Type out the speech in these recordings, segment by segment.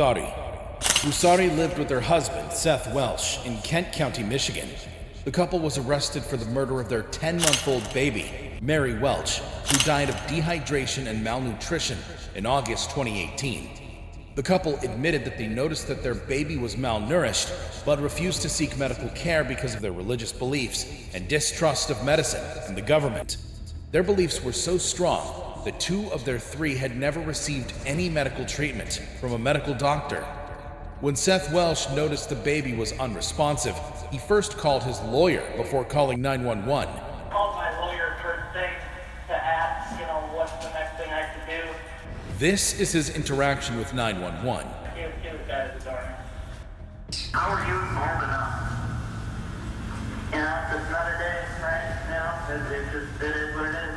Fusari lived with her husband, Seth Welsh, in Kent County, Michigan. The couple was arrested for the murder of their 10-month-old baby, Mary Welch, who died of dehydration and malnutrition in August 2018. The couple admitted that they noticed that their baby was malnourished, but refused to seek medical care because of their religious beliefs and distrust of medicine and the government. Their beliefs were so strong that 2 of their 3 had never received any medical treatment from a medical doctor. When Seth Welsh noticed the baby was unresponsive, he first called his lawyer before calling 911. I called my lawyer first thing to ask, what's the next thing I should do. This is his interaction with 911. He was at the door. How are you old enough? It's another day, right? It is what it is.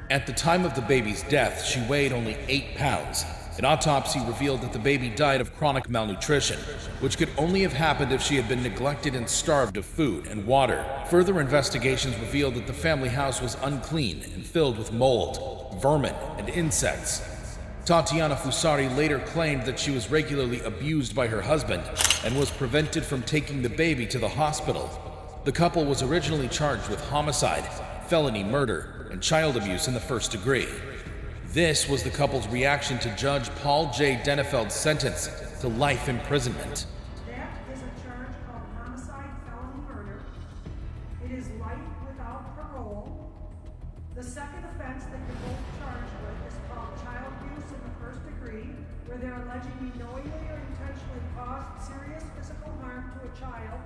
At the time of the baby's death, she weighed only 8 pounds. An autopsy revealed that the baby died of chronic malnutrition, which could only have happened if she had been neglected and starved of food and water. Further investigations revealed that the family house was unclean and filled with mold, vermin, and insects. Tatiana Fusari later claimed that she was regularly abused by her husband and was prevented from taking the baby to the hospital. The couple was originally charged with homicide, felony murder, and child abuse in the first degree. This was the couple's reaction to Judge Paul J. Dennefeld's sentence to life imprisonment. That is a charge called homicide, felony murder. It is life without parole. The second offense that you're both charged with is called child abuse in the first degree, where they're alleging you knowingly or intentionally caused serious physical harm to a child.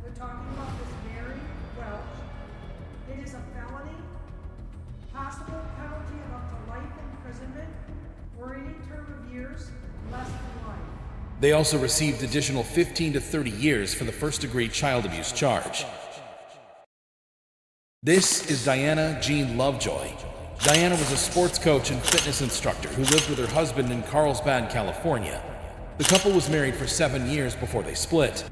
They're talking about this Mary Welch. It is a felony, possible penalty of up to life imprisonment or any term of years less than life. They also received additional 15 to 30 years for the first-degree child abuse charge. This is Diana Jean Lovejoy. Diana was a sports coach and fitness instructor who lived with her husband in Carlsbad, California. The couple was married for 7 years before they split.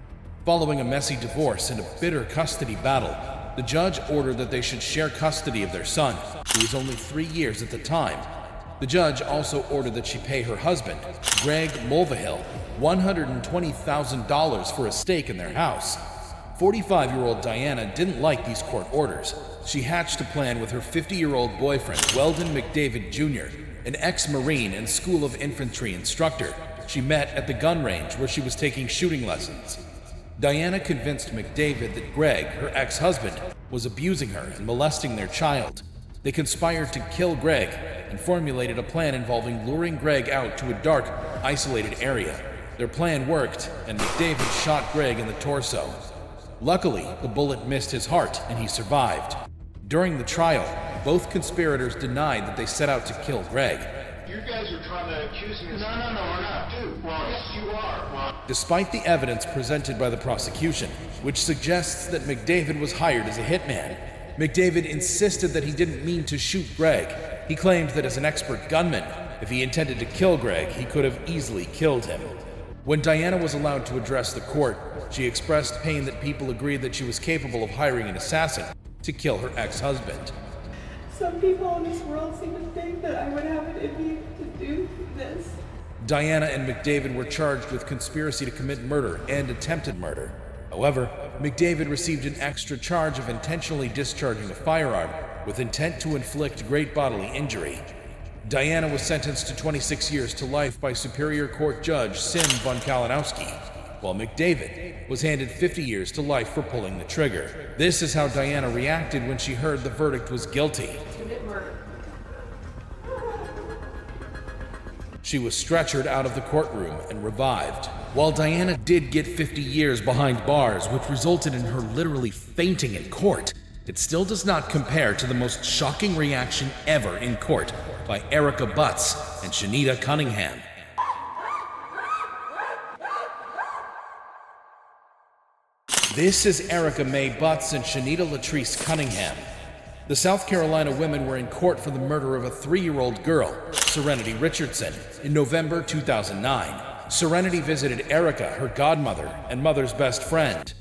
Following a messy divorce and a bitter custody battle, the judge ordered that they should share custody of their son, who was only 3 years at the time. The judge also ordered that she pay her husband, Greg Mulvihill, $120,000 for a stake in their house. 45-year-old Diana didn't like these court orders. She hatched a plan with her 50-year-old boyfriend, Weldon McDavid Jr., an ex-Marine and School of Infantry instructor. She met at the gun range where she was taking shooting lessons. Diana convinced McDavid that Greg, her ex-husband, was abusing her and molesting their child. They conspired to kill Greg and formulated a plan involving luring Greg out to a dark, isolated area. Their plan worked, and McDavid shot Greg in the torso. Luckily, the bullet missed his heart and he survived. During the trial, both conspirators denied that they set out to kill Greg. You guys are trying to accuse me of... No, we're not. Dude, well, yes, you are. Well, Despite the evidence presented by the prosecution, which suggests that McDavid was hired as a hitman, McDavid insisted that he didn't mean to shoot Greg. He claimed that as an expert gunman, if he intended to kill Greg, he could have easily killed him. When Diana was allowed to address the court, she expressed pain that people agreed that she was capable of hiring an assassin to kill her ex-husband. Some people in this world seem to think that I would have it in me to do this. Diana and McDavid were charged with conspiracy to commit murder and attempted murder. However, McDavid received an extra charge of intentionally discharging a firearm with intent to inflict great bodily injury. Diana was sentenced to 26 years to life by Superior Court Judge Sim von Kalinowski, while McDavid was handed 50 years to life for pulling the trigger. This is how Diana reacted when she heard the verdict was guilty. She was stretchered out of the courtroom and revived. While Diana did get 50 years behind bars, which resulted in her literally fainting in court, it still does not compare to the most shocking reaction ever in court by Erica Butts and Shanita Cunningham. This is Erica Mae Butts and Shanita Latrice Cunningham. The South Carolina women were in court for the murder of a 3-year-old girl, Serenity Richardson, in November 2009. Serenity visited Erica, her godmother and mother's best friend.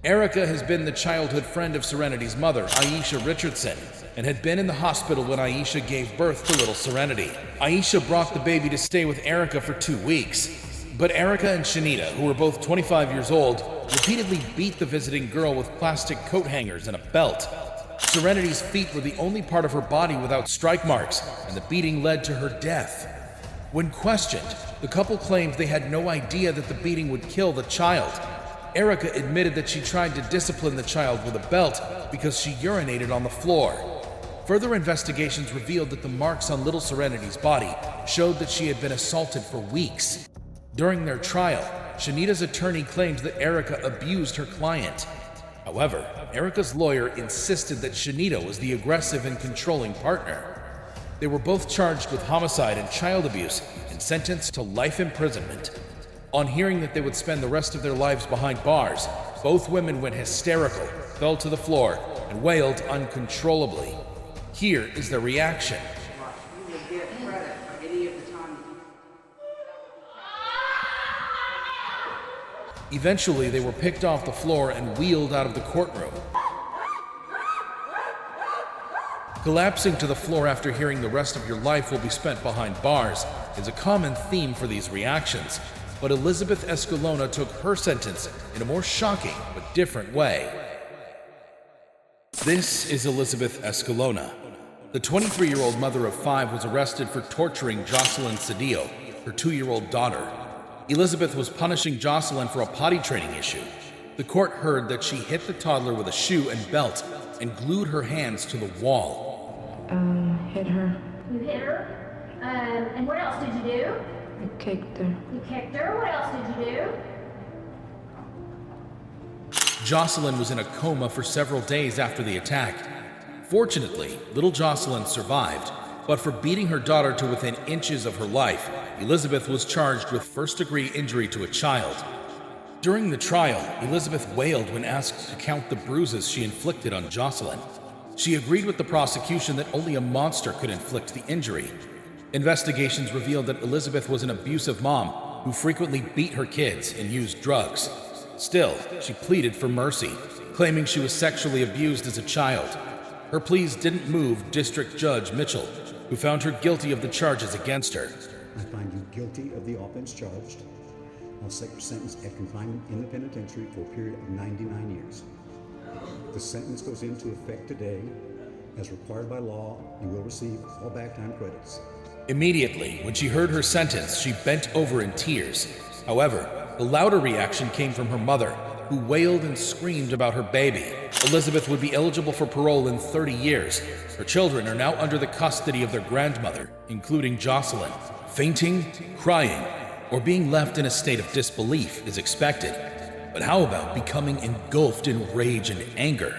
Erica has been the childhood friend of Serenity's mother, Aisha Richardson, and had been in the hospital when Aisha gave birth to little Serenity. Aisha brought the baby to stay with Erica for 2 weeks. But Erica and Shanita, who were both 25 years old, repeatedly beat the visiting girl with plastic coat hangers and a belt. Serenity's feet were the only part of her body without strike marks, and the beating led to her death. When questioned, the couple claimed they had no idea that the beating would kill the child. Erica admitted that she tried to discipline the child with a belt because she urinated on the floor. Further investigations revealed that the marks on little Serenity's body showed that she had been assaulted for weeks. During their trial, Shanita's attorney claimed that Erica abused her client. However, Erica's lawyer insisted that Shanita was the aggressive and controlling partner. They were both charged with homicide and child abuse and sentenced to life imprisonment. On hearing that they would spend the rest of their lives behind bars, both women went hysterical, fell to the floor, and wailed uncontrollably. Here is their reaction. You will get credit for any of the time. Eventually, they were picked off the floor and wheeled out of the courtroom. Collapsing to the floor after hearing the rest of your life will be spent behind bars is a common theme for these reactions, but Elizabeth Escalona took her sentence in a more shocking but different way. This is Elizabeth Escalona. The 23-year-old mother of 5 was arrested for torturing Jocelyn Cedillo, her 2-year-old daughter. Elizabeth was punishing Jocelyn for a potty training issue. The court heard that she hit the toddler with a shoe and belt and glued her hands to the wall. Hit her. You hit her? And what else did you do? I kicked her. You kicked her? What else did you do? Jocelyn was in a coma for several days after the attack. Fortunately, little Jocelyn survived, but for beating her daughter to within inches of her life, Elizabeth was charged with first-degree injury to a child. During the trial, Elizabeth wailed when asked to count the bruises she inflicted on Jocelyn. She agreed with the prosecution that only a monster could inflict the injury. Investigations revealed that Elizabeth was an abusive mom who frequently beat her kids and used drugs. Still, she pleaded for mercy, claiming she was sexually abused as a child. Her pleas didn't move District Judge Mitchell, who found her guilty of the charges against her. I find you guilty of the offense charged. I'll set your sentence at confinement in the penitentiary for a period of 99 years. The sentence goes into effect today. As required by law, you will receive all back time credits. Immediately, when she heard her sentence, she bent over in tears. However, the louder reaction came from her mother, who wailed and screamed about her baby. Elizabeth would be eligible for parole in 30 years. Her children are now under the custody of their grandmother, including Jocelyn. Fainting, crying, or being left in a state of disbelief is expected. But how about becoming engulfed in rage and anger?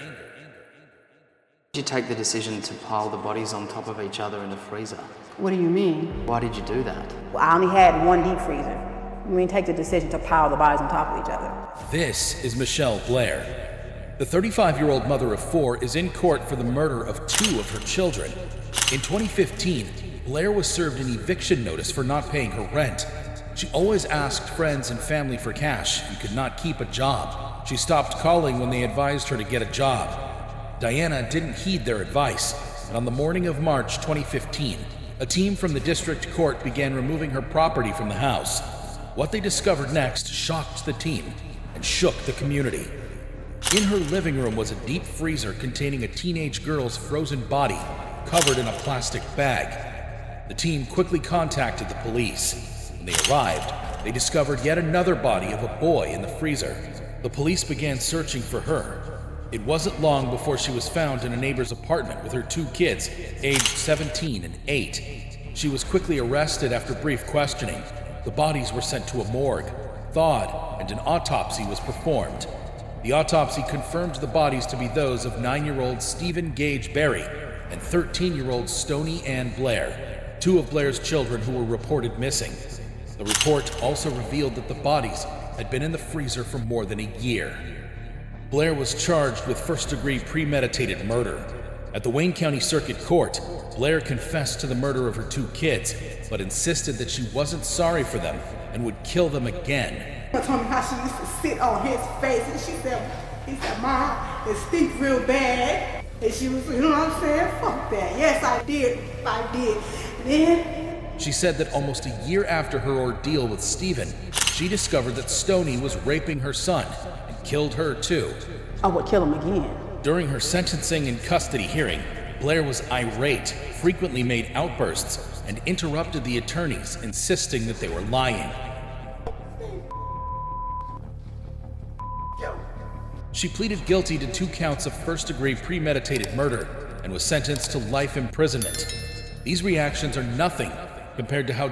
Did you take the decision to pile the bodies on top of each other in the freezer? What do you mean? Why did you do that? Well, I only had one deep freezer. We take the decision to pile the bodies on top of each other. This is Michelle Blair. The 35-year-old mother of 4 is in court for the murder of 2 of her children. In 2015, Blair was served an eviction notice for not paying her rent. She always asked friends and family for cash and could not keep a job. She stopped calling when they advised her to get a job. Diana didn't heed their advice, and on the morning of March 2015, a team from the district court began removing her property from the house. What they discovered next shocked the team and shook the community. In her living room was a deep freezer containing a teenage girl's frozen body covered in a plastic bag. The team quickly contacted the police. When they arrived, they discovered yet another body of a boy in the freezer. The police began searching for her. It wasn't long before she was found in a neighbor's apartment with her 2 kids, aged 17 and 8. She was quickly arrested after brief questioning. The bodies were sent to a morgue, thawed, and an autopsy was performed. The autopsy confirmed the bodies to be those of 9-year-old Stephen Gage Berry and 13-year-old Stoney Ann Blair, 2 of Blair's children who were reported missing. The report also revealed that the bodies had been in the freezer for more than a year. Blair was charged with first-degree premeditated murder. At the Wayne County Circuit Court, Blair confessed to the murder of her 2 kids, but insisted that she wasn't sorry for them and would kill them again. She told me how she used to sit on his face, and he said, Mom, it stinks real bad. And she was, you know what I'm saying? Fuck that. Yes, I did. Then she said that almost a year after her ordeal with Stephen, she discovered that Stoney was raping her son and killed her too. I would kill him again. During her sentencing and custody hearing, Blair was irate, frequently made outbursts, and interrupted the attorneys, insisting that they were lying. She pleaded guilty to 2 counts of first-degree premeditated murder and was sentenced to life imprisonment. These reactions are nothing compared to how